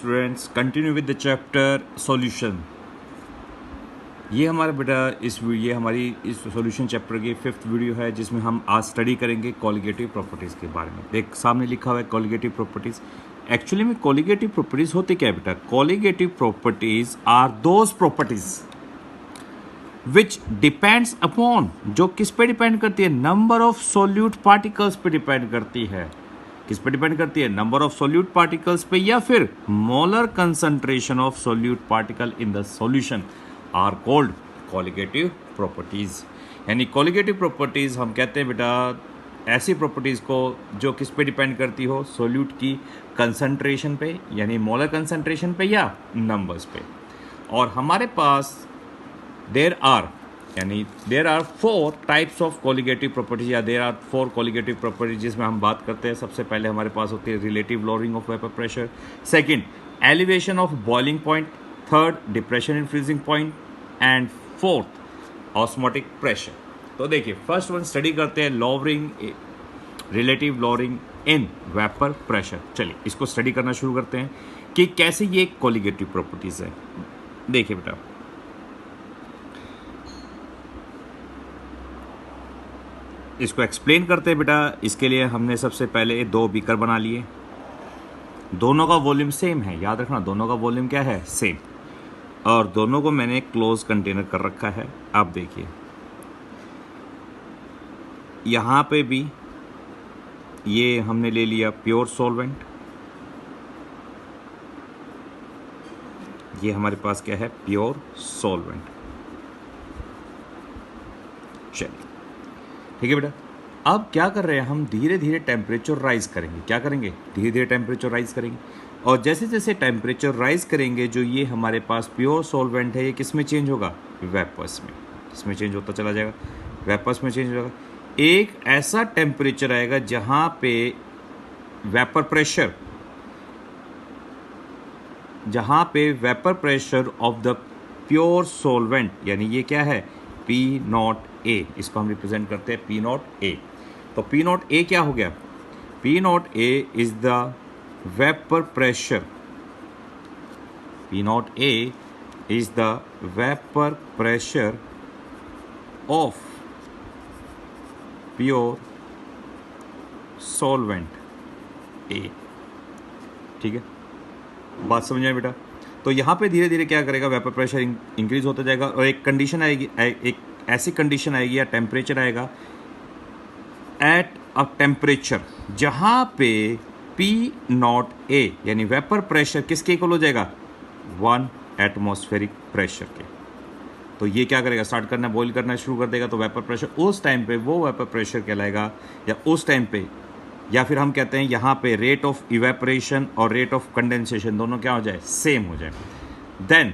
Students continue with the chapter solution. ये हमारा बेटा ये हमारी इस सॉल्यूशन चैप्टर की 5th वीडियो है जिसमें हम आज स्टडी करेंगे कॉलिगेटिव प्रॉपर्टीज़ के बारे में। देख सामने लिखा हुआ है कॉलिगेटिव प्रॉपर्टीज़। एक्चुअली में कॉलिगेटिव प्रॉपर्टीज़ होती क्या है बेटा? Colligative properties are those properties which depends upon, जो किस पे डिपेंड करती है? नंबर ऑफ सोल्यूट पार्टिकल्स पे डिपेंड करती है। किस पे डिपेंड करती है? नंबर ऑफ सोल्यूट पार्टिकल्स पे, या फिर molar concentration of solute particle in the solution are called colligative properties. यानी कॉलिगेटिव प्रॉपर्टीज हम कहते हैं बेटा ऐसी प्रॉपर्टीज को जो किस पे डिपेंड करती हो? सोल्यूट की कंसंट्रेशन पे, यानी मोलर कंसंट्रेशन पे या नंबर्स पे। और हमारे पास there are 4 types of colligative properties, या देर आर 4 कॉलिगेटिव प्रॉपर्टीज जिसमें हम बात करते हैं। सबसे पहले हमारे पास होती है relative lowering of vapour pressure, second elevation of boiling point, third depression in freezing point, and fourth osmotic pressure. तो देखिए फर्स्ट वन स्टडी करते हैं lowering, relative lowering in vapour pressure. चलिए इसको स्टडी करना शुरू करते हैं कि कैसे ये कॉलिगेटिव प्रॉपर्टीज है। देखिए बेटा इसको एक्सप्लेन करते हैं बेटा। इसके लिए हमने सबसे पहले 2 बीकर बना लिए। दोनों का वॉल्यूम सेम है, याद रखना दोनों का वॉल्यूम क्या है? सेम। और दोनों को मैंने क्लोज कंटेनर कर रखा है। अब देखिए यहाँ पे भी ये हमने ले लिया प्योर सॉल्वेंट। ये हमारे पास क्या है? Pure solvent. चलिए ठीक है बेटा। अब क्या कर रहे हैं हम? धीरे धीरे टेम्परेचर राइज करेंगे। क्या करेंगे? धीरे धीरे टेम्परेचर राइज करेंगे। और जैसे जैसे टेम्परेचर राइज करेंगे, जो ये हमारे पास प्योर सॉल्वेंट है ये किस में चेंज होगा? वेपर्स में। किस में चेंज होता चला जाएगा? वेपर्स में चेंज होगा। एक ऐसा टेम्परेचर आएगा जहाँ पे vapour pressure of the pure solvent, यानी ये क्या है? P0A, इसको हम रिप्रेजेंट करते हैं P0A। तो P0A क्या हो गया? P0A is the vapour pressure. P0A is the vapour pressure of pure solvent A। ठीक है, बात समझ आए बेटा? तो यहाँ पे धीरे धीरे क्या करेगा? वेपर प्रेशर इंक्रीज होता जाएगा और एक कंडीशन आएगी, एक ऐसी कंडीशन आएगी या टेम्परेचर आएगा एट अ टेम्परेचर जहाँ पे P0A यानी वेपर प्रेशर किसके इक्वल हो जाएगा? 1 एटमॉस्फेरिक प्रेशर के। तो ये क्या करेगा? स्टार्ट करना, बॉईल करना शुरू कर देगा। तो वेपर प्रेशर उस टाइम पे वो वेपर प्रेशर कहलाएगा, या उस टाइम पे, या फिर हम कहते हैं यहाँ पे रेट ऑफ इवेपोरेशन और रेट ऑफ कंडेंसेशन दोनों क्या हो जाए? सेम हो जाए। Then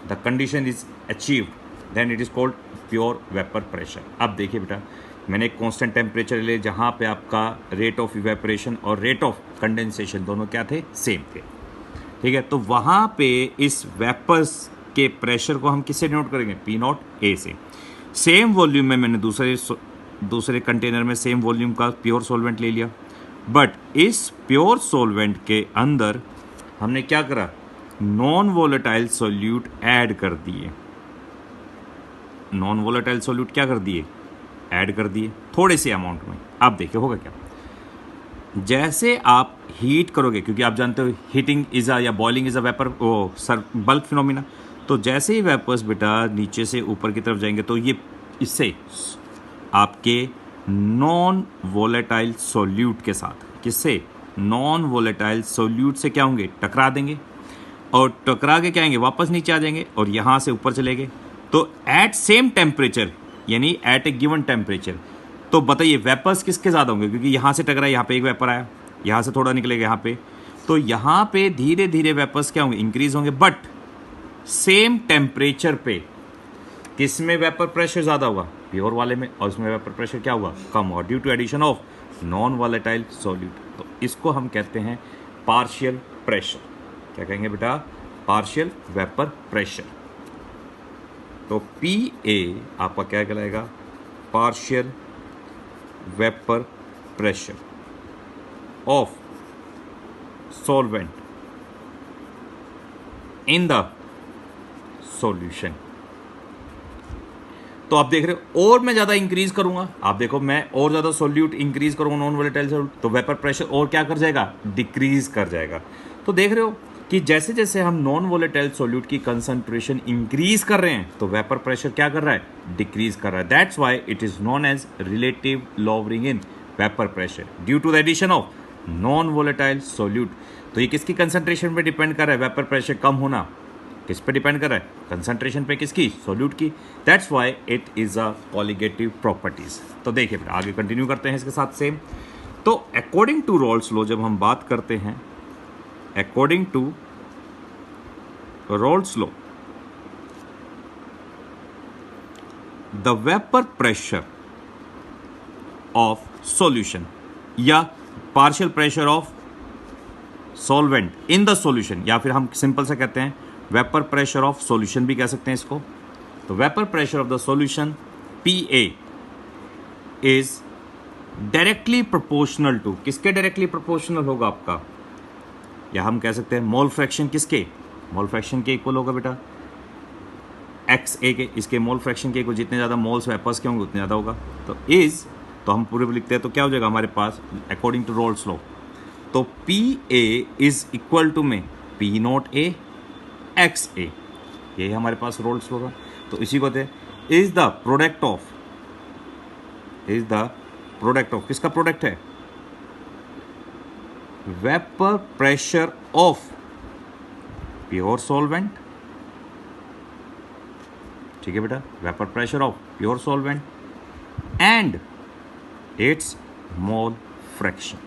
the condition is achieved, then it is called pure vapour pressure. अब देखिए बेटा मैंने एक कांस्टेंट टेम्परेचर ले जहाँ पे आपका रेट ऑफ इवेपोरेशन और रेट ऑफ कंडेंसेशन दोनों क्या थे? सेम थे। ठीक है, तो वहाँ पे इस वेपर्स के प्रेशर को हम किससे नोट करेंगे? P0A से। सेम वॉल्यूम में मैंने दूसरे कंटेनर में सेम वॉल्यूम का प्योर सॉल्वेंट ले लिया, बट इस प्योर सॉल्वेंट के अंदर हमने क्या करा? नॉन वोलेटाइल सॉल्यूट ऐड कर दिए। नॉन वोलेटाइल सॉल्यूट क्या कर दिए? ऐड कर दिए थोड़े से अमाउंट में। अब देखिए होगा क्या? जैसे आप हीट करोगे, क्योंकि आप जानते हो हीटिंग इज अ या boiling is a vapour bulk phenomena. तो जैसे ही वेपर्स बेटा नीचे से ऊपर की तरफ जाएंगे तो ये इससे आपके नॉन वोलेटाइल सॉल्यूट के साथ, किससे? नॉन वोलेटाइल सॉल्यूट से क्या होंगे? टकरा देंगे, और टकरा के क्या आएंगे? वापस नीचे आ जाएंगे और यहाँ से ऊपर चले गए। तो एट सेम टेम्परेचर, यानी एट ए गिवन टेम्परेचर, तो बताइए वेपर्स किसके ज़्यादा होंगे? क्योंकि यहाँ से टकरा, यहाँ पे एक वेपर आया, यहाँ से थोड़ा निकलेगा यहाँ पे, तो यहाँ पे धीरे धीरे वेपर्स क्या होंगे? इंक्रीज होंगे। बट सेम टेम्परेचर पे किस में वेपर प्रेशर ज़्यादा होगा? प्योर वाले में। और उसमें वेपर प्रेशर क्या हुआ? कम हुआ, due to addition of non volatile solute. तो इसको हम कहते हैं पार्शियल प्रेशर। क्या कहेंगे बेटा? Partial vapour pressure. तो PA आपका क्या कहलाएगा? Partial vapour pressure of solvent in the solution. तो आप देख रहे हो, और मैं ज़्यादा इंक्रीज करूंगा, आप देखो मैं और ज़्यादा सोल्यूट इंक्रीज करूंगा नॉन वोलेटाइल सोल्यूट, तो वेपर प्रेशर और क्या कर जाएगा, डिक्रीज कर जाएगा। तो देख रहे हो कि जैसे जैसे हम नॉन वोलेटाइल सोल्यूट की कंसंट्रेशन इंक्रीज कर रहे हैं तो वेपर प्रेशर क्या कर रहा है, डिक्रीज कर रहा है। That's why it is known as relative lowering in vapour pressure due to the addition of non volatile solute. तो ये किसकी कंसंट्रेशन पे डिपेंड कर रहा है, वेपर प्रेशर कम होना किस पे डिपेंड कर रहा है, कंसंट्रेशन पे, किसकी, सोल्यूट की। That's why it is a colligative properties. तो देखिए फिर आगे कंटिन्यू करते हैं इसके साथ सेम। तो अकॉर्डिंग टू रॉल्स लॉ जब हम बात करते हैं, according to Raoult's law the vapour pressure of solution या partial pressure of solvent in the solution, या फिर हम सिंपल से कहते हैं वेपर प्रेशर ऑफ सॉल्यूशन भी कह सकते हैं इसको। तो vapour pressure of the solution PA is directly proportional to, किसके डायरेक्टली प्रोपोर्शनल होगा आपका, या हम कह सकते हैं मोल फ्रैक्शन किसके, मोल फ्रैक्शन के इक्वल होगा बेटा XA के, इसके मोल फ्रैक्शन के इक्वल, जितने ज़्यादा मोल्स वेपर्स के होंगे उतने ज़्यादा होगा। तो इज, तो हम पूरे भी लिखते हैं तो क्या हो जाएगा हमारे पास अकॉर्डिंग टू रॉल्स लॉ, तो PA इज इक्वल टू में P0A XA, यही हमारे पास रोल्स होगा। तो इसी को is the product of, is the product of, किसका प्रोडक्ट है, vapour pressure of pure solvent, ठीक है बेटा, vapour pressure of pure solvent and it's mole fraction.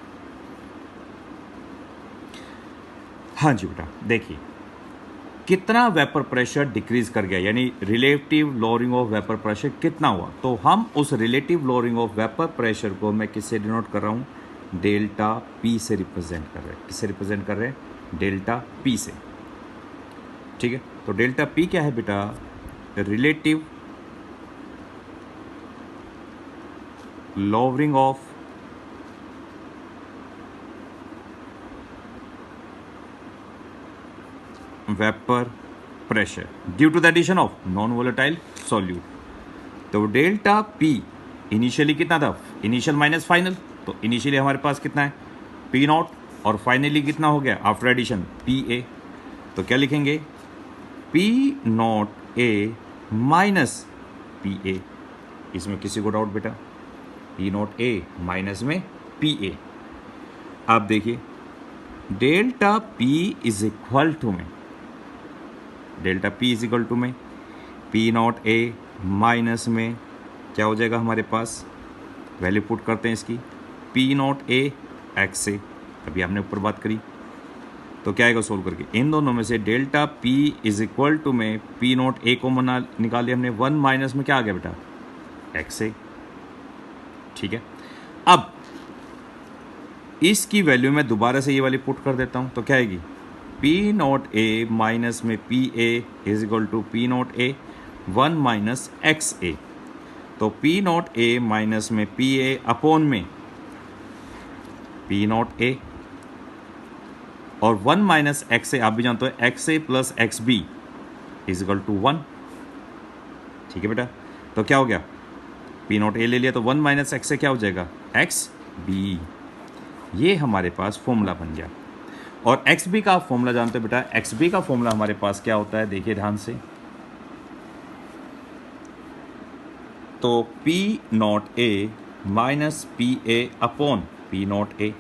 हाँ जी बेटा, देखिए कितना वेपर प्रेशर डिक्रीज कर गया, यानी relative lowering of vapour pressure कितना हुआ। तो हम उस relative lowering of vapour pressure को मैं किससे डिनोट कर रहा हूँ, डेल्टा P से रिप्रेजेंट कर रहे हैं, किससे रिप्रेजेंट कर रहे हैं, डेल्टा P से, ठीक है। तो डेल्टा P क्या है बेटा, relative lowering of vapour pressure due to the addition of non volatile solute. तो डेल्टा P इनिशियली कितना था, इनिशियल माइनस फाइनल, तो इनिशियली हमारे पास कितना है P0 और फाइनली कितना हो गया आफ्टर एडिशन PA। तो क्या लिखेंगे, P0A माइनस PA, इसमें किसी को डाउट बेटा, P0A माइनस में PA। आप देखिए delta P is equal to में, delta P is equal to में P0A माइनस में क्या हो जाएगा हमारे पास, वैल्यू पुट करते हैं इसकी, P0A XA, अभी हमने ऊपर बात करी, तो क्या आएगा सोल्व करके, इन दोनों में से delta P is equal to में P0A को निकाले हमने, 1 माइनस में क्या आ गया बेटा XA, ठीक है। अब इसकी वैल्यू मैं दोबारा से ये वाली पुट कर देता हूँ, तो क्या आएगी, P0A माइनस में PA is equal to P0A 1 minus XA। तो P0A माइनस में PA अपॉन में P0A और 1 माइनस XA, आप भी जानते हो XA plus XB is equal to 1, ठीक है बेटा। तो क्या हो गया, P0A ले लिया तो 1 माइनस XA क्या हो जाएगा XB, ये हमारे पास फॉर्मूला बन गया। और XB का फॉर्मूला जानते हो बेटा, XB का फॉर्मूला हमारे पास क्या होता है, देखिए ध्यान से, तो P0A minus PA upon P0A,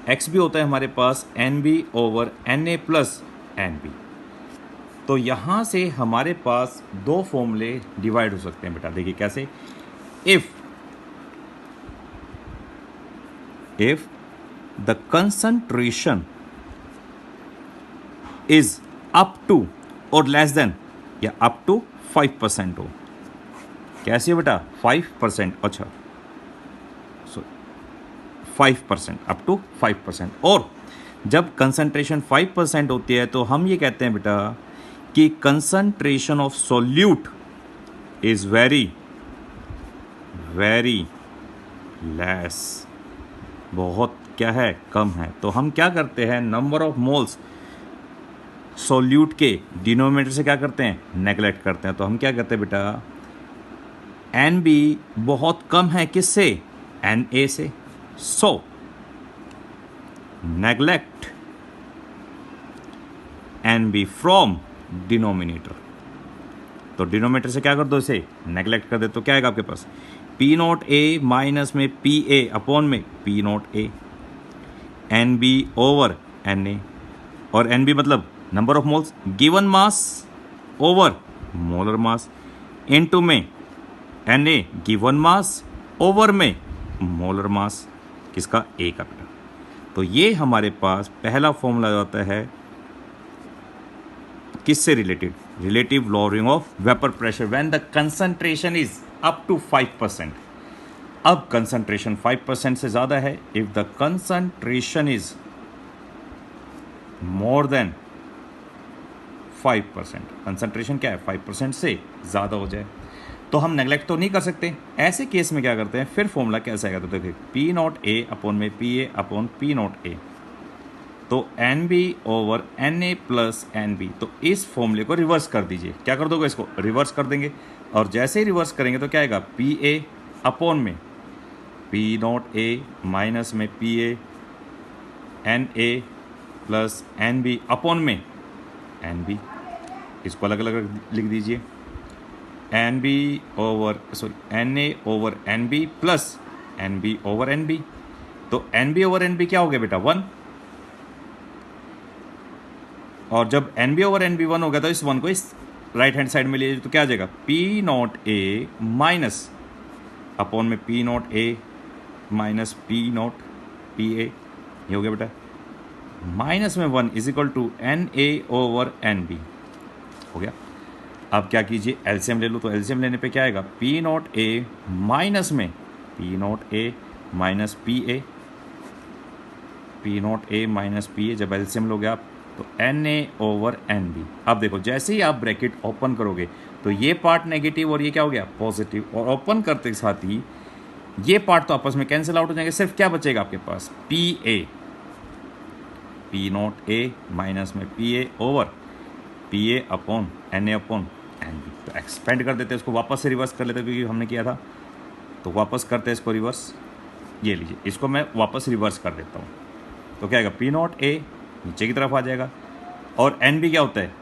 XB होता है हमारे पास NB over NA plus NB। तो यहाँ से हमारे पास दो फॉर्मूले डिवाइड हो सकते हैं बेटा, देखिए कैसे, if the concentration is up to or less than या up to 5% हो, कैसे बेटा 5%, अच्छा 5%, अप टू 5%, और जब कंसंट्रेशन 5% होती है तो हम ये कहते हैं बेटा कि concentration of solute is very very less, बहुत क्या है, कम है। तो हम क्या करते हैं, नंबर ऑफ मोल्स सोल्यूट के डिनोमिनेटर से क्या करते हैं, नेगलेक्ट करते हैं। तो हम क्या करते हैं बेटा, एन बी बहुत कम है किससे, एन ए से, so neglect N B from denominator. तो डिनोमिनेटर से क्या कर दो, इसे नेगलेक्ट कर दे। तो क्या आएगा आपके पास, पी नॉट ए माइनस में पी ए अपॉन में P not A, N B over N A, और एन बी मतलब number of moles, given mass over molar mass, into में N A given mass over में molar mass किसका, A का बेटा। तो ये हमारे पास पहला फॉर्मूला आता है किससे related, relative lowering of vapour pressure when the concentration is up to 5%। अब कंसंट्रेशन 5% से ज़्यादा है, if the concentration is more than 5%, concentration क्या है 5% से ज़्यादा हो जाए, तो हम नेगलेक्ट तो नहीं कर सकते। ऐसे केस में क्या करते हैं, फिर फॉर्मूला कैसे आएगा, तो देखिए पी नॉट ए अपॉन में P A upon P not A, तो N B over N A plus N B. तो इस फॉर्मूले को रिवर्स कर दीजिए, क्या कर दोगे, इसको रिवर्स कर देंगे, और जैसे ही रिवर्स करेंगे तो क्या आएगा, पी ए अपॉन में पी नॉट ए माइनस में P A N A plus N B upon में एन बी। इसको अलग अलग लिख दीजिए, N B over N A over N B plus N B over N B. तो N B over N B क्या हो गया बेटा, 1, और जब N B over N B 1 हो गया तो इस 1 को इस राइट हैंड साइड में ले, तो क्या आ जाएगा, P not A minus upon में P not A minus P naught P A, ये हो गया बेटा, माइनस में 1 is equal to N A over N B हो गया। अब क्या कीजिए, एलसीएम ले लो, तो एलसीएम लेने पे क्या आएगा, पी नॉट ए माइनस में P not A minus P A, P not A minus P A, जब एलसीएम लोगे आप तो n A over N B. अब देखो जैसे ही आप ब्रैकेट ओपन करोगे तो ये पार्ट नेगेटिव और ये क्या हो गया पॉजिटिव, और ओपन करते साथ ही ये पार्ट तो आपस में कैंसिल आउट हो जाएंगे, सिर्फ क्या बचेगा आपके पास, P A, P not A minus में P A over P A upon N A upon N B. तो एक्सपेंड कर देते हैं इसको, वापस से रिवर्स कर लेते हैं क्योंकि हमने किया था, तो वापस करते हैं इसको रिवर्स, ये लीजिए इसको मैं वापस रिवर्स कर देता हूँ। तो क्या आएगा, पी नॉट ए नीचे की तरफ आ जाएगा, और एन बी क्या होता है,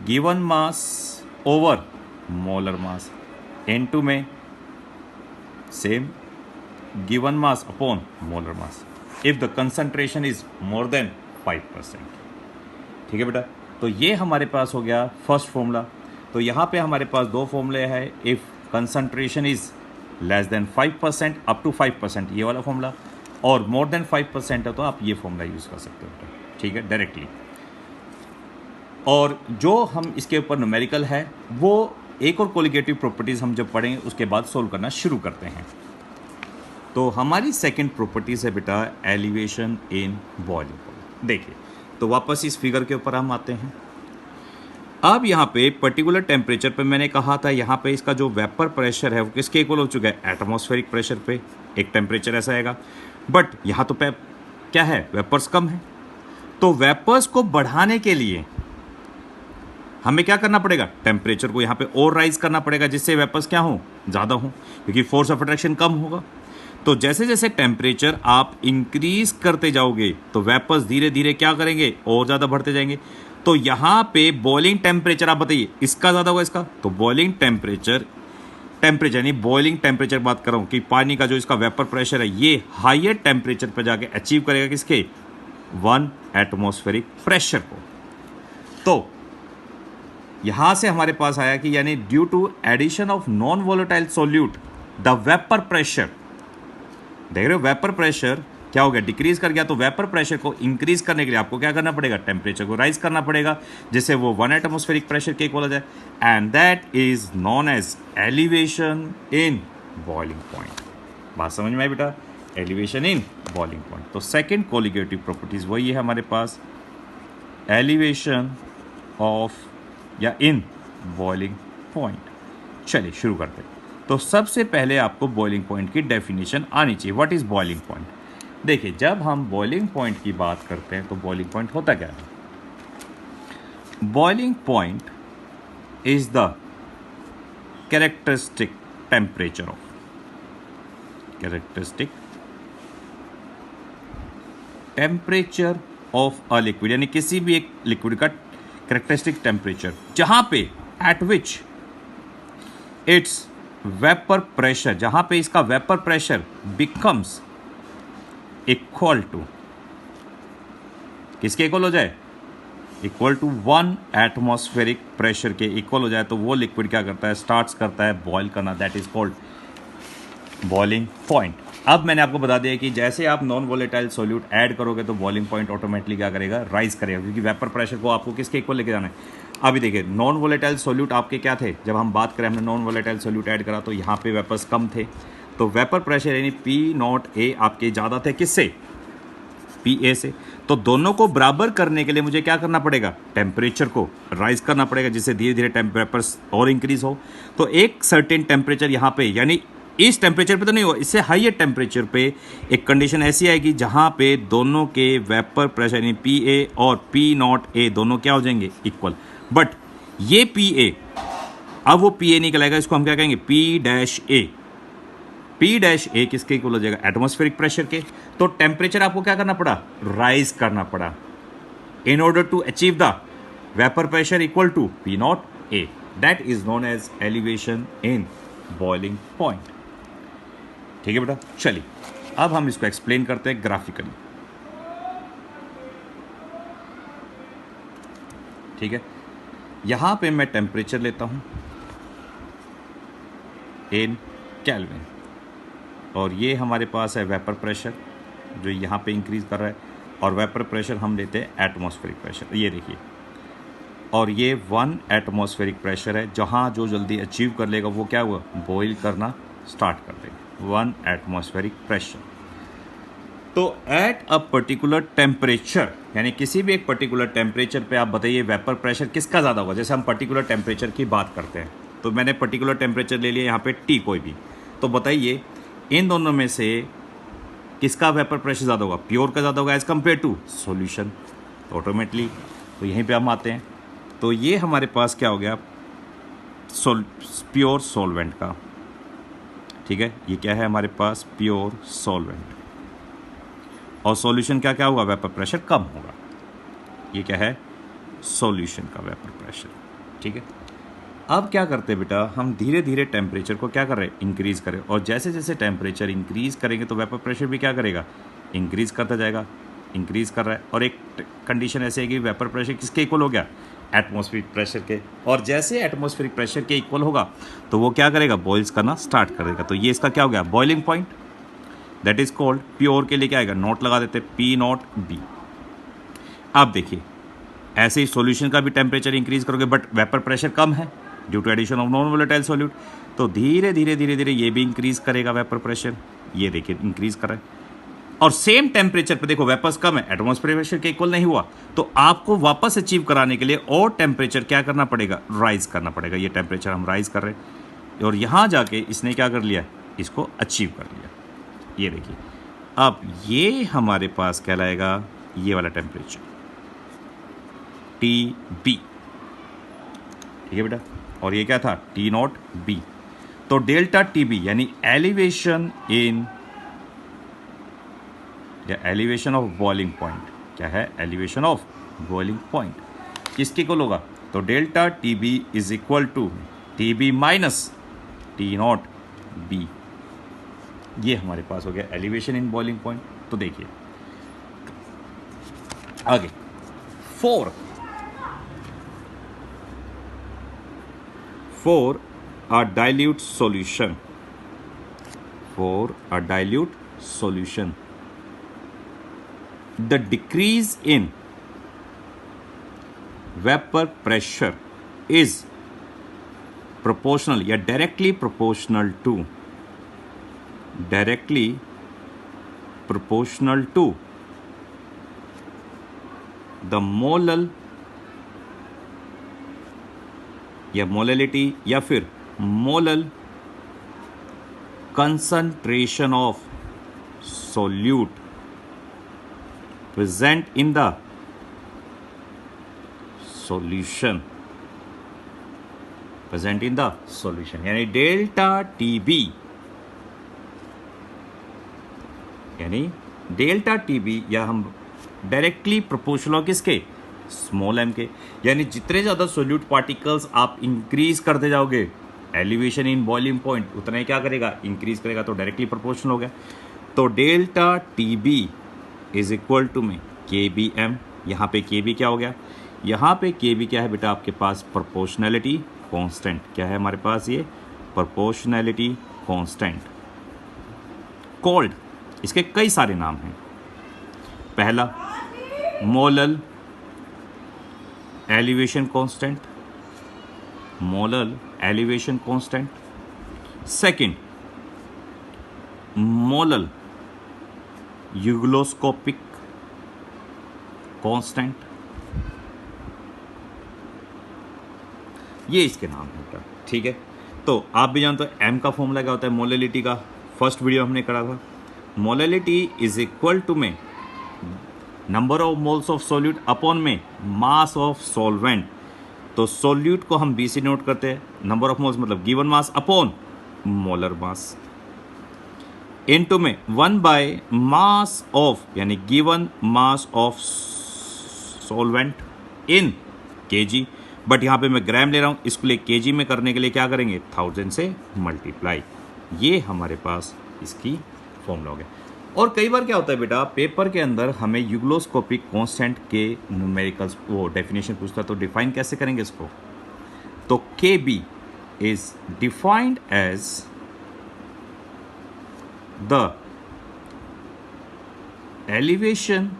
given mass over molar mass, N two में same given mass upon molar mass if the concentration is more than 5%। ठीक है बेटा, तो ये हमारे पास हो गया फर्स्ट फॉर्मूला। तो यहाँ पे हमारे पास दो फॉर्मूले हैं, if concentration is less than 5% up to 5%, ये वाला फॉर्मूला, और मोर देन 5% है तो आप ये फॉर्मूला यूज़ कर सकते हो बेटा, ठीक है, डायरेक्टली। और जो हम इसके ऊपर न्यूमेरिकल है वो एक और कोलिगेटिव प्रॉपर्टीज़ हम जब पढ़ेंगे उसके बाद सोल्व करना शुरू करते हैं। तो हमारी सेकंड प्रॉपर्टीज़ है बेटा एलिवेशन इन वॉल्यूम। देखिए, तो वापस इस फिगर के ऊपर हम आते हैं। अब यहाँ पे पर्टिकुलर टेम्परेचर पे मैंने कहा था, यहाँ पे इसका जो वेपर प्रेशर है वो किसके इक्वल हो चुका है, एटमॉस्फेरिक प्रेशर पे। एक टेम्परेचर ऐसा आएगा, बट यहाँ तो क्या है, वेपर्स कम है। तो वेपर्स को बढ़ाने के लिए हमें क्या करना पड़ेगा, टेम्परेचर को यहाँ पे और राइज करना पड़ेगा, जिससे वेपर्स क्या हो, ज़्यादा हो, क्योंकि फोर्स ऑफ अट्रैक्शन कम होगा। तो जैसे जैसे टेम्परेचर आप इंक्रीज करते जाओगे तो वेपर्स धीरे धीरे क्या करेंगे, और ज़्यादा बढ़ते जाएंगे। तो यहाँ पे बॉइलिंग टेम्परेचर आप बताइए, इसका ज़्यादा होगा इसका, तो बॉइलिंग टेम्परेचर यानी बॉइलिंग टेम्परेचर बात कर रहा हूँ कि पानी का जो इसका वेपर प्रेशर है ये हायर टेम्परेचर पर जाके अचीव करेगा किसके, 1 एटमॉस्फेरिक प्रेशर को। तो यहाँ से हमारे पास आया कि यानी due to addition of non volatile solute the vapour pressure, देख रहे हो वेपर प्रेशर क्या हो गया, डिक्रीज कर गया। तो वेपर प्रेशर को इंक्रीज करने के लिए आपको क्या करना पड़ेगा, टेम्परेचर को राइज करना पड़ेगा, जिससे वो 1 एटमॉस्फेरिक प्रेशर के इक्वल हो जाए, and that is known as elevation in boiling point. बात समझ में आई बेटा, एलिवेशन इन बॉइलिंग पॉइंट। तो सेकेंड कोलिगेटिव प्रॉपर्टीज वही है हमारे पास, एलिवेशन ऑफ या इन बॉइलिंग पॉइंट। चलिए शुरू करते हैं। तो सबसे पहले आपको बॉइलिंग पॉइंट की डेफिनेशन आनी चाहिए। What is boiling point? देखिए, जब हम बॉइलिंग पॉइंट की बात करते हैं तो बॉइलिंग पॉइंट होता क्या है? boiling point is the characteristic temperature of a liquid, यानी किसी भी एक लिक्विड का कैरेक्टरिस्टिक टेम्परेचर जहां पे at which its vapour pressure, जहां पे इसका vapour pressure becomes equal to, किसके इक्वल हो जाए, इक्वल टू 1 एटमॉस्फेरिक प्रेशर के इक्वल हो जाए, तो वो लिक्विड क्या करता है, स्टार्ट्स करता है बॉयल करना, that is called boiling point. अब मैंने आपको बता दिया कि जैसे आप नॉन वोलेटाइल सॉल्यूट ऐड करोगे तो बॉइलिंग पॉइंट ऑटोमेटिकली क्या करेगा, राइज करेगा, क्योंकि वेपर प्रेशर को आपको किसके इक्वल लेके जाना है। अभी देखिए नॉन वोलेटाइल सॉल्यूट आपके क्या थे, जब हम बात करें हमने नॉन वोलेटाइल सॉल्यूट ऐड करा तो यहाँ पे वेपर्स कम थे, तो वेपर प्रेशर यानी P0A आपके ज़्यादा थे, किससे, PA से। तो दोनों को बराबर करने के लिए मुझे क्या करना पड़ेगा, टेम्परेचर को राइज करना पड़ेगा, जिससे धीरे धीरे वेपर्स और इंक्रीज हो। तो एक सर्टेन टेम्परेचर यहाँ पे, यानी इस टेम्परेचर पे तो नहीं हो, इससे हाइयर टेम्परेचर पे एक कंडीशन ऐसी आएगी जहाँ पे दोनों के वेपर प्रेशर यानी PA और P0A दोनों क्या हो जाएंगे, इक्वल। बट ये PA, अब वो PA निकल आएगा, इसको हम क्या कहेंगे, P-A किसके इक्वल हो जाएगा, एटमॉस्फेरिक प्रेशर के। तो टेम्परेचर आपको क्या करना पड़ा, राइज करना पड़ा, in order to achieve the vapour pressure equal to P0A, that is known as elevation in boiling point. ठीक है बेटा, चलिए अब हम इसको एक्सप्लेन करते हैं ग्राफिकली। ठीक है, यहां पे मैं टेम्परेचर लेता हूं इन केल्विन, और ये हमारे पास है वेपर प्रेशर जो यहाँ पे इंक्रीज कर रहा है, और वेपर प्रेशर हम लेते हैं एटमॉस्फेरिक प्रेशर, ये देखिए, और ये 1 एटमॉस्फेरिक प्रेशर है, जहाँ जो जल्दी अचीव कर लेगा वो क्या हुआ, बॉईल करना स्टार्ट कर देगा, 1 एटमॉस्फेरिक प्रेशर। तो एट अ पर्टिकुलर टेम्परेचर, यानी किसी भी एक पर्टिकुलर टेम्परेचर पे आप बताइए वेपर प्रेशर किसका ज़्यादा होगा। जैसे हम पर्टिकुलर टेम्परेचर की बात करते हैं, तो मैंने पर्टिकुलर टेम्परेचर ले लिया यहाँ पे T कोई भी, तो बताइए इन दोनों में से किसका वेपर प्रेशर ज़्यादा होगा, प्योर का ज़्यादा होगा as compare to solution, automatically. तो यहीं पे हम आते हैं, तो ये हमारे पास क्या हो गया, प्योर सॉल्वेंट का, ठीक है, ये क्या है हमारे पास, प्योर सॉल्वेंट, और सॉल्यूशन क्या क्या होगा, वेपर प्रेशर कम होगा, ये क्या है, सॉल्यूशन का वेपर प्रेशर। ठीक है, अब क्या करते हैं बेटा, हम धीरे धीरे टेम्परेचर को क्या कर रहे हैं, इंक्रीज करें, और जैसे जैसे टेम्परेचर इंक्रीज करेंगे तो वेपर प्रेशर भी क्या करेगा, इंक्रीज करता जाएगा, इंक्रीज कर रहा है, और एक कंडीशन ऐसी है कि वेपर प्रेशर किसके इक्वल हो गया, एटमॉस्फेरिक प्रेशर के, और जैसे एटमॉस्फेरिक प्रेशर के इक्वल होगा तो वो क्या करेगा, बॉइल्स करना स्टार्ट करेगा। तो ये इसका क्या हो गया, boiling point, that is called, pure के लिए क्या आएगा, नोट लगा देते P0B। अब देखिए ऐसे ही सॉल्यूशन का भी टेम्परेचर इंक्रीज करोगे, बट वेपर प्रेशर कम है due to addition of non volatile solute, तो धीरे धीरे धीरे धीरे ये भी इंक्रीज करेगा वेपर प्रेशर, ये देखिए इंक्रीज कर रहा है, और सेम टेम्परेचर पे देखो वेपर्स कम है, एटमॉस्फेरिक प्रेशर के इक्वल नहीं हुआ, तो आपको वापस अचीव कराने के लिए और टेम्परेचर क्या करना पड़ेगा, राइज करना पड़ेगा। ये टेम्परेचर हम राइज कर रहे हैं, और यहाँ जाके इसने क्या कर लिया, इसको अचीव कर लिया, ये देखिए। अब ये हमारे पास कहलाएगा ये वाला टेम्परेचर TB, ठीक है बेटा, और ये क्या था, T0B। तो डेल्टा TB यानी एलिवेशन इन, या एलिवेशन ऑफ बॉइलिंग पॉइंट, क्या है, एलिवेशन ऑफ बॉइलिंग पॉइंट किसके इक्वल होगा, तो delta TB is equal to TB minus T0B, ये हमारे पास हो गया एलिवेशन इन बॉइलिंग पॉइंट। तो देखिए आगे, four a dilute solution, the decrease in vapor pressure is proportional या directly proportional to the molal या मोलैलिटी या फिर molal concentration of solute present in the solution, present in the solution, यानी delta T B, यानी delta T B या हम directly proportional किसके, small M के, यानी जितने ज़्यादा सोल्यूट पार्टिकल्स आप इंक्रीज करते जाओगे एलिवेशन इन बॉइलिंग पॉइंट, उतना ही क्या करेगा, इंक्रीज करेगा, तो डायरेक्टली प्रोपोर्शनल हो गया। तो delta T B is equal to में के बी एम, यहाँ पे के बी क्या हो गया, यहाँ पे के बी क्या है बेटा आपके पास, प्रोपोर्शनैलिटी कांस्टेंट, क्या है हमारे पास ये, प्रोपोर्शनैलिटी कांस्टेंट, कॉल्ड, इसके कई सारे नाम हैं। पहला molal elevation constant, molal elevation constant, second molal ebullioscopic constant, ये इसके नाम है बेटा, ठीक है। तो आप भी जानते हो एम का फॉर्मूला क्या होता है मोललिटी का, फर्स्ट वीडियो हमने करा था, मोललिटी इज इक्वल टू में number of moles of solute upon में मास ऑफ सॉल्वेंट। तो सॉल्यूट को हम बी से नोट करते हैं, नंबर ऑफ मोल्स मतलब given mass upon molar mass, into में 1 / मास ऑफ, यानी given mass of solvent in KG, but यहाँ पे मैं ग्राम ले रहा हूँ, इसके लिए केजी में करने के लिए क्या करेंगे, 1000 से मल्टीप्लाई, ये हमारे पास इसकी फॉर्मूला हो गया। और कई बार क्या होता है बेटा, पेपर के अंदर हमें यूग्लोस्कोपिक कांस्टेंट के न्यूमेरिकल्स वो डेफिनेशन पूछता है, तो डिफाइन कैसे करेंगे इसको, तो K B is defined as the elevation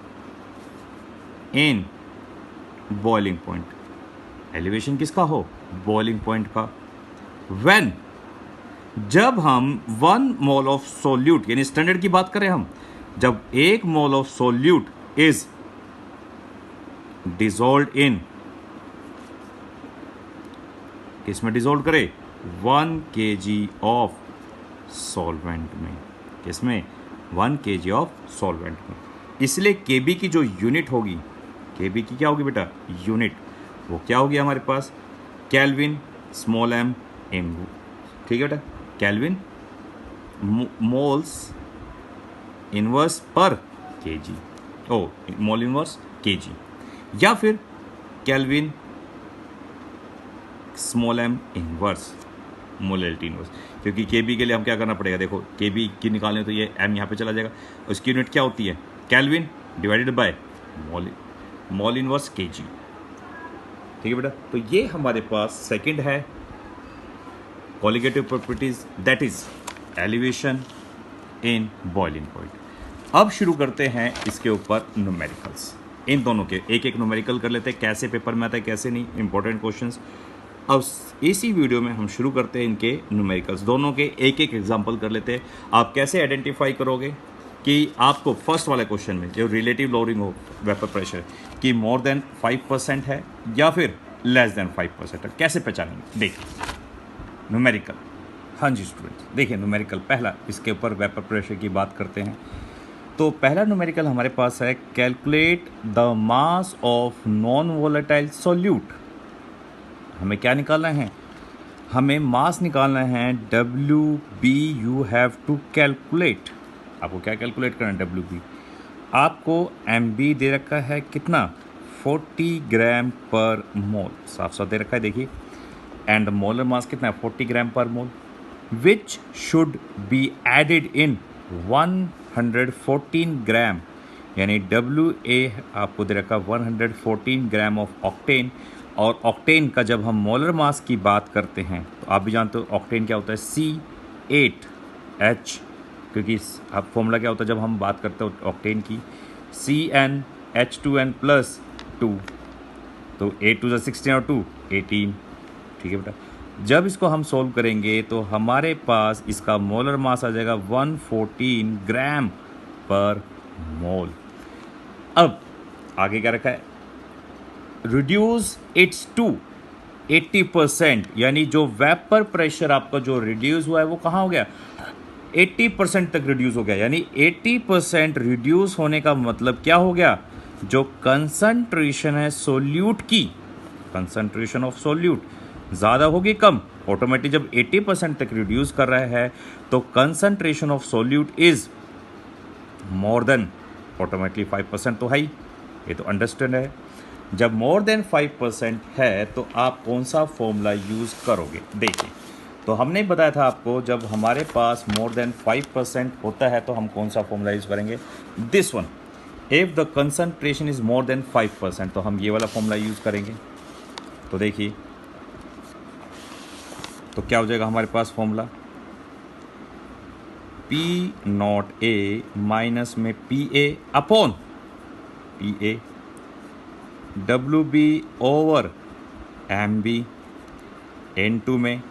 in boiling point, elevation किसका हो, बॉइलिंग पॉइंट का, व्हेन, जब हम 1 मोल ऑफ सोल्यूट, यानी स्टैंडर्ड की बात करें हम, जब 1 mole of solute is dissolved in, किसमें डिसॉल्व करे, 1 kg ऑफ सॉल्वेंट में, किसमें, 1 kg ऑफ सॉल्वेंट में। इसलिए केबी की जो यूनिट होगी, केबी की क्या होगी बेटा, यूनिट, वो क्या होगी हमारे पास, केल्विन स्मॉल एम एम, ठीक है बेटा, kelvin moles inverse per KG, ओ मोल इनवर्स केजी, या फिर kelvin small m inverse molality inverse, क्योंकि केबी के लिए हम क्या करना पड़ेगा, देखो केबी की निकालें तो ये एम यहाँ पे चला जाएगा, उसकी यूनिट क्या होती है, kelvin divided by mole inverse KG, ठीक है बेटा। तो ये हमारे पास सेकंड है colligative properties, that is elevation in boiling point. अब शुरू करते हैं इसके ऊपर न्यूमेरिकल्स, इन दोनों के एक एक न्यूमेरिकल कर लेते हैं, कैसे पेपर में आता है कैसे नहीं, इंपॉर्टेंट क्वेश्चंस। अब इसी वीडियो में हम शुरू करते हैं इनके न्यूमेरिकल्स, दोनों के एक एक एग्जांपल कर लेते हैं। आप कैसे आइडेंटिफाई करोगे कि आपको फर्स्ट वाले क्वेश्चन में जो रिलेटिव लोडिंग हो वेपर प्रेशर कि मोर देन 5% है या फिर लेस देन 5% है, कैसे पहचानेंगे, देखिए न्यूमेरिकल। हाँ जी स्टूडेंट्स, देखिए न्यूमेरिकल पहला, इसके ऊपर वेपर प्रेशर की बात करते हैं। तो पहला न्यूमेरिकल हमारे पास है, calculate the mass of non volatile solute. हमें क्या निकालना है, हमें मास निकालना है, WB you have to calculate, आपको क्या कैलकुलेट करना है, WB। आपको MB दे रखा है कितना, 40 ग्राम पर मोल, साफ साफ दे रखा है देखिए, एंड मोलर मास कितना है, 40 gram per mole, which should be added in 114 gram, यानी WA आपको दे रखा 114 ग्राम ऑफ ऑक्टेन। और ऑक्टेन का जब हम मोलर मास की बात करते हैं तो आप भी जानते हो ऑक्टेन क्या होता है, C8H, क्योंकि अब फॉर्मूला क्या होता है जब हम बात करते हैं ऑक्टेन की, CnH2n+2, तो 8 2 16 और 2 18, ठीक है बेटा। जब इसको हम सोल्व करेंगे तो हमारे पास इसका मोलर मास आ जाएगा 114 ग्राम पर मोल। अब आगे क्या रखा है, रिड्यूस इट्स टू 80%, यानी जो वेपर प्रेशर आपका जो रिड्यूस हुआ है वो कहाँ हो गया, 80% तक रिड्यूस हो गया। यानी 80% रिड्यूस होने का मतलब क्या हो गया, जो कंसंट्रेशन है सोल्यूट की कंसंट्रेशन ऑफ सोल्यूट ज़्यादा होगी कम, ऑटोमेटिक जब 80% तक रिड्यूस कर रहा है तो concentration of solute is more then, automatically 5% तो है ही, ये तो अंडरस्टैंड है। जब मोर देन 5% है तो आप कौन सा फॉर्मूला यूज़ करोगे? देखिए, तो हमने बताया था आपको जब हमारे पास मोर देन 5% होता है तो हम कौन सा फॉर्मूला यूज़ करेंगे? This one, if the concentration is more than 5%, तो हम ये वाला फॉर्मूला यूज़ करेंगे। तो देखिए, तो क्या हो जाएगा हमारे पास formula? P not A minus में P A upon P A, W B over M B, N two में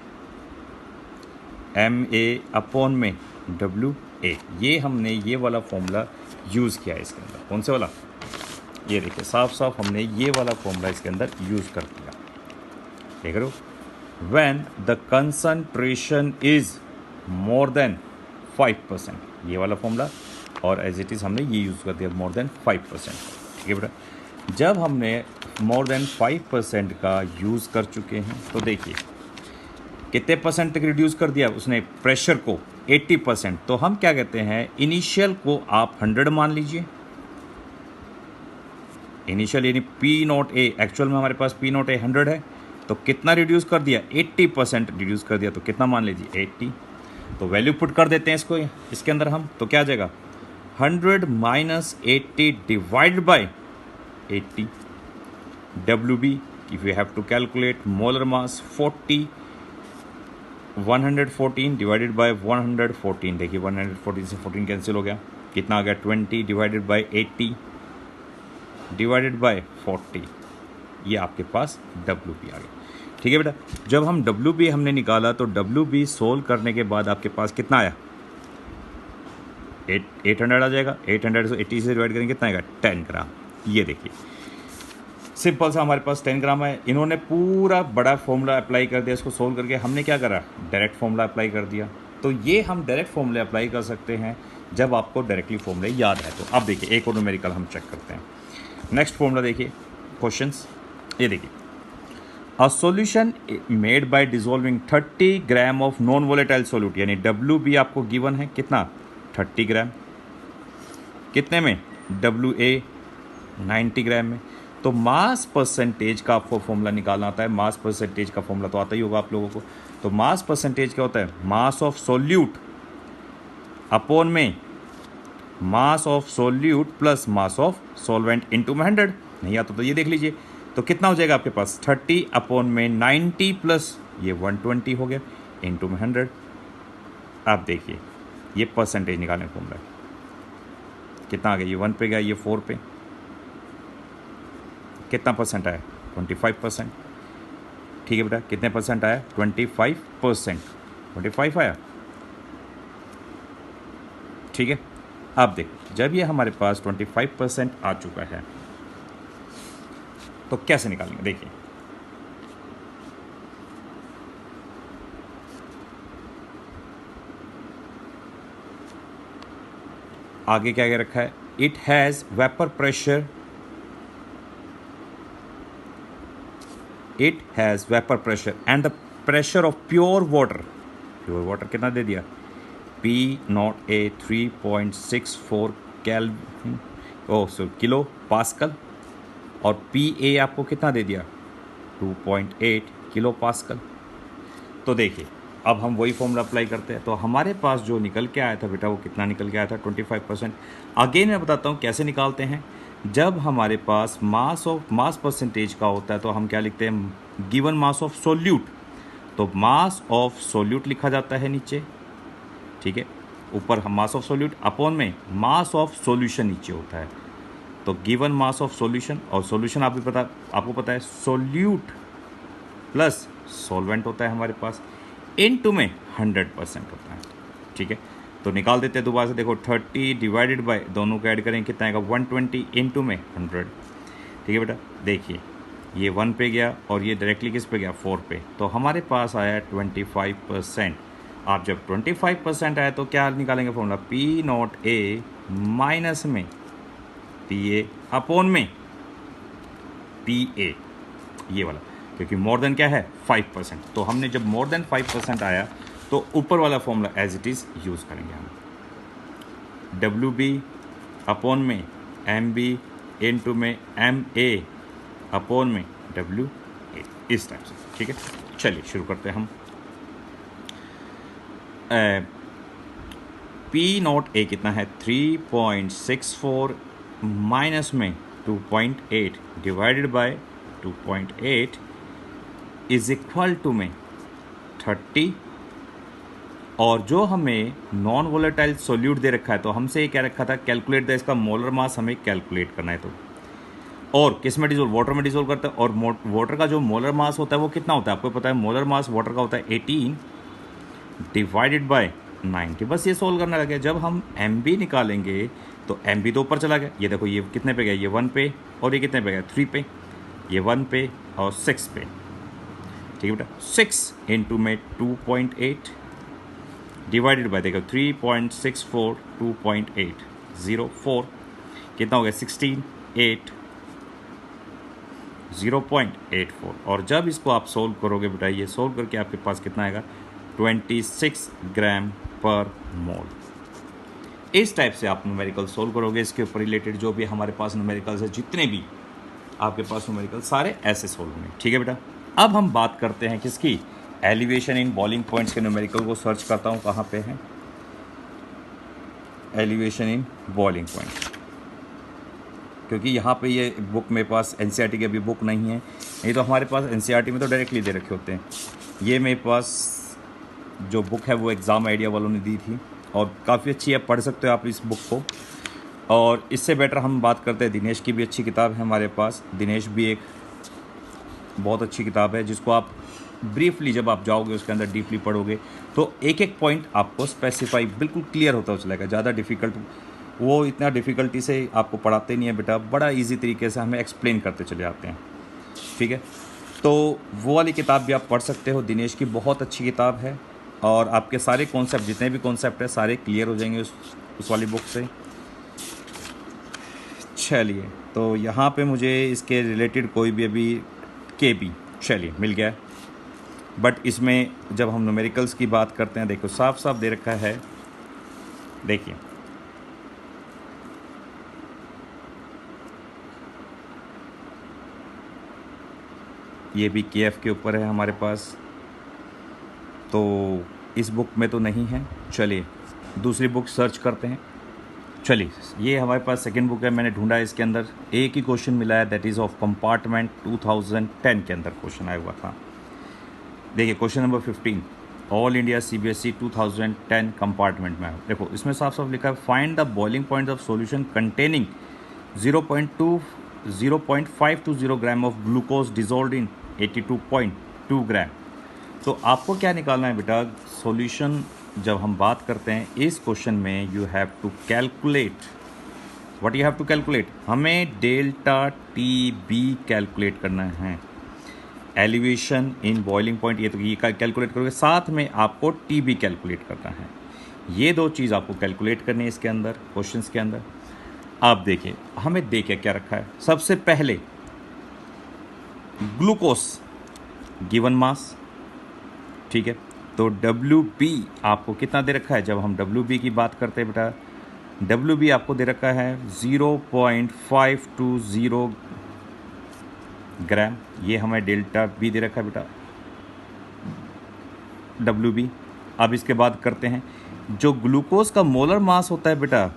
एम ए अपॉन में डब्ल्यू ए। ये हमने ये वाला फॉर्मूला यूज़ किया है इसके अंदर। कौन से वाला? ये देखिए, साफ साफ हमने ये वाला फॉर्मूला इसके अंदर यूज़ कर दिया। देख रहे हो, when the concentration is more than 5%, ये वाला फॉर्मूला, और एज इट इज़ हमने ये यूज़ कर दिया मोर देन 5%। ठीक है बेटा, जब हमने मोर देन 5% का यूज़ कर चुके हैं तो देखिए कितने परसेंट तक रिड्यूस कर दिया उसने प्रेशर को? 80%। तो हम क्या कहते हैं, इनिशियल को आप 100 मान लीजिए। इनिशियल यानी पी नॉट ए, एक्चुअल में हमारे पास पी नॉट ए 100 है, तो कितना रिड्यूस कर दिया? 80% रिड्यूस कर दिया, तो कितना मान लीजिए? 80। तो वैल्यू पुट कर देते हैं इसको इसके अंदर हम, तो क्या आ जाएगा? 100 minus 80 divided by 80, W B if you have to calculate molar mass 40, 114 divided by 114। देखिए 114 से 14 कैंसिल हो गया, कितना आ गया? 20 डिवाइडेड बाय 80 डिवाइडेड बाय 40, ये आपके पास डब्ल्यू बी आ गया। ठीक है बेटा, जब हम डब्ल्यू बी हमने निकाला तो डब्ल्यू बी सोल्व करने के बाद आपके पास कितना आया? 800 आ जाएगा। 800 से 80 से डिवाइड करेंगे, कितना आएगा? 10 ग्राम। ये देखिए सिंपल सा हमारे पास 10 ग्राम है। इन्होंने पूरा बड़ा फॉर्मूला अप्लाई कर दिया, इसको सोल्व करके हमने क्या करा? डायरेक्ट फॉर्मूला अप्लाई कर दिया। तो ये हम डायरेक्ट फॉर्मूले अप्लाई कर सकते हैं जब आपको डायरेक्टली फॉर्मूले याद है। तो अब देखिए एक और न्यूमेरिकल हम चेक करते हैं। नेक्स्ट फॉर्मूला देखिए, क्वेश्चंस ये देखिए, a solution made by dissolving 30 gram of non volatile solute, यानी डब्ल्यू बी आपको गिवन है कितना? 30 ग्राम। कितने में? डब्ल्यू ए 90 ग्राम में। तो मास परसेंटेज का आपको फॉर्मूला निकालना आता है। मास परसेंटेज का फॉर्मूला तो आता ही होगा आप लोगों को। तो मास परसेंटेज क्या होता है? मास ऑफ सोल्यूट अपॉन में mass of solute plus mass of solvent into में 100। नहीं आता तो ये देख लीजिए, तो कितना हो जाएगा आपके पास? 30 अपॉन में 90 प्लस ये 120 हो गया इनटू में 100। आप देखिए ये परसेंटेज निकालने का फॉर्मूला कितना आ गया? ये 1 पे गया, ये 4 पे, कितना परसेंट आया? 25%। ठीक है बेटा, कितने परसेंट आया? 25%। 25 आया। ठीक है, अब देख, जब ये हमारे पास 25% आ चुका है तो कैसे निकालेंगे? देखिए, आगे क्या रखा है? It has vapour pressure, it has vapor pressure and the pressure of pure water कितना दे दिया? P not a 3.64 kelvin kilo pascal, और PA आपको कितना दे दिया? 2.8 किलो पास्कल। तो देखिए अब हम वही फॉर्मूला अप्लाई करते हैं। तो हमारे पास जो निकल के आया था बेटा, वो कितना निकल के आया था? 25%। अगेन मैं बताता हूँ कैसे निकालते हैं। जब हमारे पास मास परसेंटेज का होता है तो हम क्या लिखते हैं? गिवन मास ऑफ सोल्यूट, तो मास ऑफ सोल्यूट लिखा जाता है नीचे। ठीक है, ऊपर हम मास ऑफ सोल्यूट अपॉन में मास ऑफ सॉल्यूशन नीचे होता है। तो गिवन मास ऑफ सॉल्यूशन, और सॉल्यूशन आपको पता है सोल्यूट प्लस सॉल्वेंट होता है हमारे पास, इनटू में 100% होता है। ठीक है, तो निकाल देते हैं दोबारा से। देखो 30 डिवाइडेड बाय, दोनों को ऐड करेंगे कितना आएगा? 120 इनटू में 100। ठीक है बेटा, देखिए ये 1 पे गया और ये डायरेक्टली किस पे गया? 4 पे। तो हमारे पास आया 25%। आप जब 25% आया तो क्या निकालेंगे formula? P not A minus में पी ए अपॉन में पी ए, ये वाला। क्योंकि मोर देन क्या है 5%। तो हमने जब मोर देन 5% आया तो ऊपर वाला formula as it is use करेंगे हम, डब्ल्यू बी अपॉन में एम बी इनटू में एम ए अपॉन में डब्ल्यू ए, इस टाइप से। ठीक है, चलिए शुरू करते हैं हम। पी नॉट ए कितना है 3.64 माइनस में 2.8 divided by 2.8 is equal to में 30। और जो हमें नॉन वोलेटाइल सोल्यूट दे रखा है तो हमसे ये क्या रखा था, कैलकुलेट द इसका मोलर मास हमें कैलकुलेट करना है। तो और किस में डिजोल्व, वाटर में डिजोल्व करता है। और वाटर का जो मोलर मास होता है वो कितना होता है आपको पता है, मोलर मास वाटर का होता है 18 डिवाइडेड बाय 90। बस ये सोल्व करना लगे। जब हम एम बी निकालेंगे तो एम बी तो ऊपर चला गया, ये देखो ये कितने पे गया, ये 1 पे, और ये कितने पे गया 3 पे, ये 1 पे और 6 पे। ठीक है बेटा, 6 इंटू में 2.8 डिवाइडेड बाय देखो 3.64 2.804 कितना हो गया 16 8 0.84। और जब इसको आप सोल्व करोगे बेटा, ये सोल्व करके आपके पास कितना आएगा 26 ग्राम पर मोल। इस टाइप से आप न्यूमेरिकल सोल्व करोगे। इसके ऊपर रिलेटेड जो भी हमारे पास न्यूमेरिकल्स है, जितने भी आपके पास न्यूमेरिकल सारे ऐसे सोल्व होंगे। ठीक है बेटा, अब हम बात करते हैं किसकी, एलिवेशन इन बॉइलिंग पॉइंट्स के न्यूमेरिकल को सर्च करता हूँ कहाँ पे है, एलिवेशन इन बॉइलिंग पॉइंट। क्योंकि यहाँ पे ये बुक मेरे पास एनसीईआरटी की अभी बुक नहीं है, नहीं तो हमारे पास एनसीईआरटी में तो डायरेक्टली दे रखे होते हैं। ये मेरे पास जो बुक है वो एग्ज़ाम आइडिया वालों ने दी थी और काफ़ी अच्छी है, पढ़ सकते हो आप इस बुक को। और इससे बेटर हम बात करते हैं, दिनेश की भी अच्छी किताब है हमारे पास। दिनेश भी एक बहुत अच्छी किताब है जिसको आप ब्रीफली जब आप जाओगे उसके अंदर डीपली पढ़ोगे तो एक एक पॉइंट आपको स्पेसिफाई बिल्कुल क्लियर होता चलेगा। ज़्यादा डिफ़िकल्ट, वो इतना डिफ़िकल्टी से आपको पढ़ाते नहीं है बेटा, बड़ा इजी तरीके से हमें एक्सप्लेन करते चले जाते हैं। ठीक है, तो वो वाली किताब भी आप पढ़ सकते हो। दिनेश की बहुत अच्छी किताब है और आपके सारे कॉन्सेप्ट, जितने भी कॉन्सेप्ट है सारे क्लियर हो जाएंगे उस वाली बुक से। चलिए, तो यहाँ पे मुझे इसके रिलेटेड कोई भी अभी के बी चलिए मिल गया। बट इसमें जब हम न्यूमेरिकल्स की बात करते हैं, देखो साफ साफ दे रखा है, देखिए ये भी के एफ के ऊपर है हमारे पास, तो इस बुक में तो नहीं है। चलिए दूसरी बुक सर्च करते हैं। चलिए, ये हमारे पास सेकंड बुक है, मैंने ढूंढा इसके अंदर एक ही क्वेश्चन मिला है, दैट इज़ ऑफ कंपार्टमेंट 2010 के अंदर क्वेश्चन आया हुआ था। देखिए question number 15 all India CBSE 2010 compartment में है। देखो इसमें साफ साफ लिखा है, find the boiling point of solution containing 0.520 gram of glucose dissolve in 82.2 ग्राम। तो आपको क्या निकालना है बेटा, सॉल्यूशन जब हम बात करते हैं इस क्वेश्चन में, you have to calculate, what you have to calculate, हमें डेल्टा टी बी कैलकुलेट करना है। एलिवेशन इन बॉइलिंग पॉइंट, ये तो ये कैलकुलेट करोगे, साथ में आपको टी बी कैलकुलेट करना है। ये दो चीज़ आपको कैलकुलेट करनी है इसके अंदर, क्वेश्चंस के अंदर। आप देखिए हमें देखिए क्या रखा है, सबसे पहले ग्लूकोज गिवन मास। ठीक है, तो डब्ल्यू बी आपको कितना दे रखा है, जब हम डब्ल्यू बी की बात करते हैं बेटा, डब्ल्यू बी आपको दे रखा है 0.520 ग्राम। ये हमें डेल्टा बी दे रखा है बेटा, डब्ल्यू बी। अब इसके बाद करते हैं, जो ग्लूकोज का मोलर मास होता है बेटा,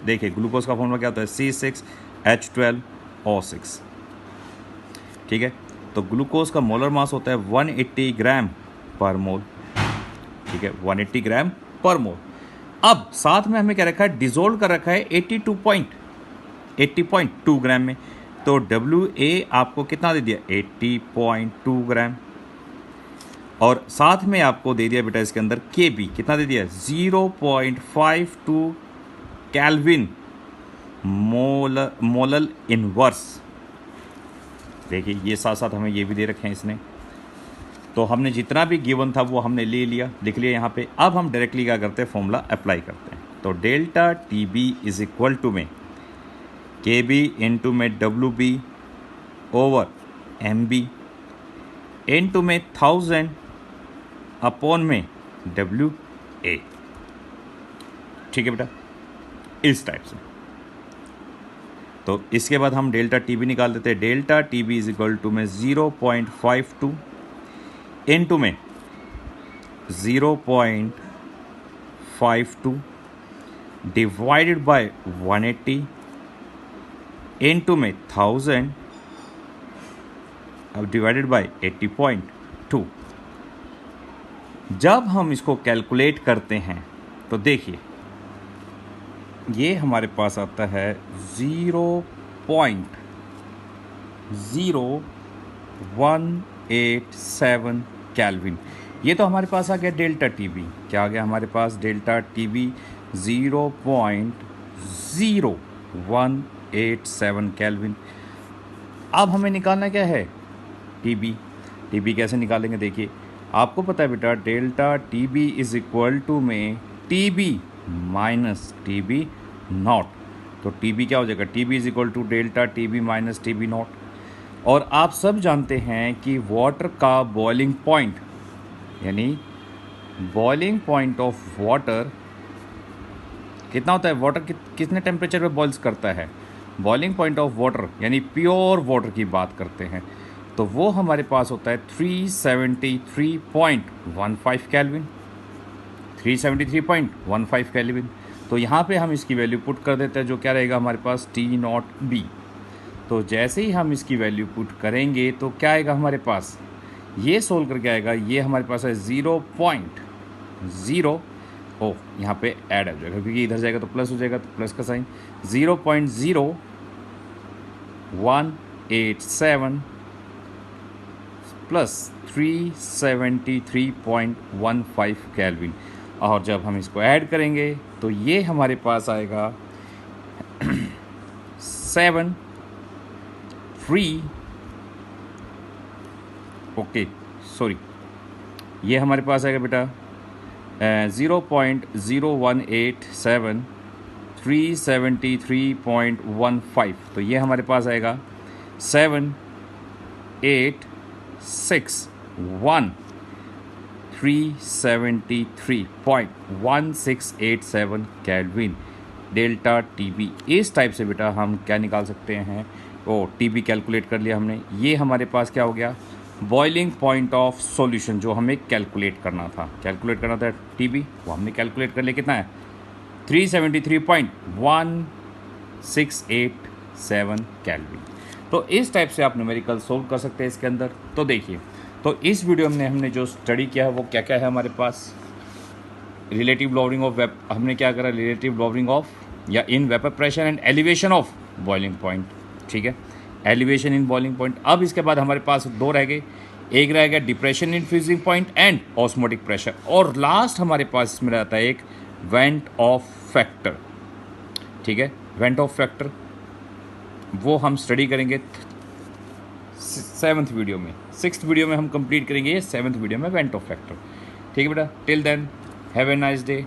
देखिए ग्लूकोज का फॉर्मूला क्या होता है, C6H12O6। ठीक है, तो ग्लूकोज का मोलर मास होता है 180 ग्राम पर मोल। ठीक है, 180 ग्राम पर मोल। अब साथ में हमें क्या रखा है, डिजोल्व कर रखा है 80.2 ग्राम में। तो डब्ल्यू ए आपको कितना दे दिया, 80.2 ग्राम। और साथ में आपको दे दिया बेटा इसके अंदर के बी कितना दे दिया, 0.52 कैल्विन मोलल इनवर्स। देखिए ये साथ साथ हमें ये भी दे रखे हैं इसने। तो हमने जितना भी गिवन था वो हमने ले लिया, लिख लिया यहाँ पे। अब हम डायरेक्टली क्या करते हैं, फॉर्मूला अप्लाई करते हैं। तो delta T B is equal to में के बी इंटू में W B over M B into में 1000 अपॉन में WA। ठीक है बेटा, इस टाइप से। तो इसके बाद हम डेल्टा TB निकाल देते हैं। Delta TB is equal to में 0.52 इनटू में 0.52 डिवाइडेड बाय 180 इनटू में 1000 अब डिवाइडेड बाय 80.2। जब हम इसको कैलकुलेट करते हैं तो देखिए ये हमारे पास आता है 0.0187 केल्विन। ये तो हमारे पास आ गया डेल्टा TB। क्या आ गया हमारे पास? Delta TB 0.0187 kelvin. अब हमें निकालना क्या है? TB कैसे निकालेंगे? देखिए आपको पता है बेटा, delta TB is equal to में TB माइनस TB नॉट। तो TB क्या हो जाएगा? TB is equal to delta TB minus TB not. और आप सब जानते हैं कि वाटर का बॉइलिंग पॉइंट, यानी बॉइलिंग पॉइंट ऑफ वाटर कितना होता है? वाटर कितने टेम्परेचर पे बॉइल्स करता है? बॉइलिंग पॉइंट ऑफ वाटर यानी प्योर वाटर की बात करते हैं तो वो हमारे पास होता है 373.15 केल्विन। 373.15 केल्विन। तो यहाँ पे हम इसकी वैल्यू पुट कर देते हैं, जो क्या रहेगा हमारे पास? T0B। तो जैसे ही हम इसकी वैल्यू पुट करेंगे तो क्या आएगा हमारे पास? ये सोल्व करके आएगा, ये हमारे पास है 0.0, यहाँ पे ऐड हो जाएगा क्योंकि इधर जाएगा तो प्लस हो जाएगा, तो प्लस का साइन 0.0187 प्लस 373.15 केल्विन। और जब हम इसको ऐड करेंगे तो ये हमारे पास आएगा ये हमारे पास आएगा बेटा 0.0187 373.15। तो ये हमारे पास आएगा 7861373.1687 केल्विन डेल्टा TB। इस टाइप से बेटा हम क्या निकाल सकते हैं? TB कैलकुलेट कर लिया हमने। ये हमारे पास क्या हो गया? बॉइलिंग पॉइंट ऑफ सॉल्यूशन जो हमें कैलकुलेट करना था TB, वो हमने कैलकुलेट कर लिया। कितना है? 373.1687 केल्विन। तो इस टाइप से आप न्यूमेरिकल सोल्व कर सकते हैं इसके अंदर। तो देखिए, तो इस वीडियो में हमने जो स्टडी किया है वो क्या क्या है हमारे पास? रिलेटिव लॉवरिंग ऑफ हमने क्या करा? रिलेटिव लॉवरिंग ऑफ या इन vapour pressure and elevation of boiling point. ठीक है, एलिवेशन इन बॉइलिंग पॉइंट। अब इसके बाद हमारे पास दो रह गए, एक रह गया depression in freezing point and osmotic pressure, और लास्ट हमारे पास इसमें रहता है एक वेंट ऑफ फैक्टर। ठीक है, वेंट ऑफ फैक्टर वो हम स्टडी करेंगे 7th वीडियो में। 6th वीडियो में हम कंप्लीट करेंगे ये 7th वीडियो में वेंट ऑफ फैक्टर। ठीक है बेटा, till then have a nice day.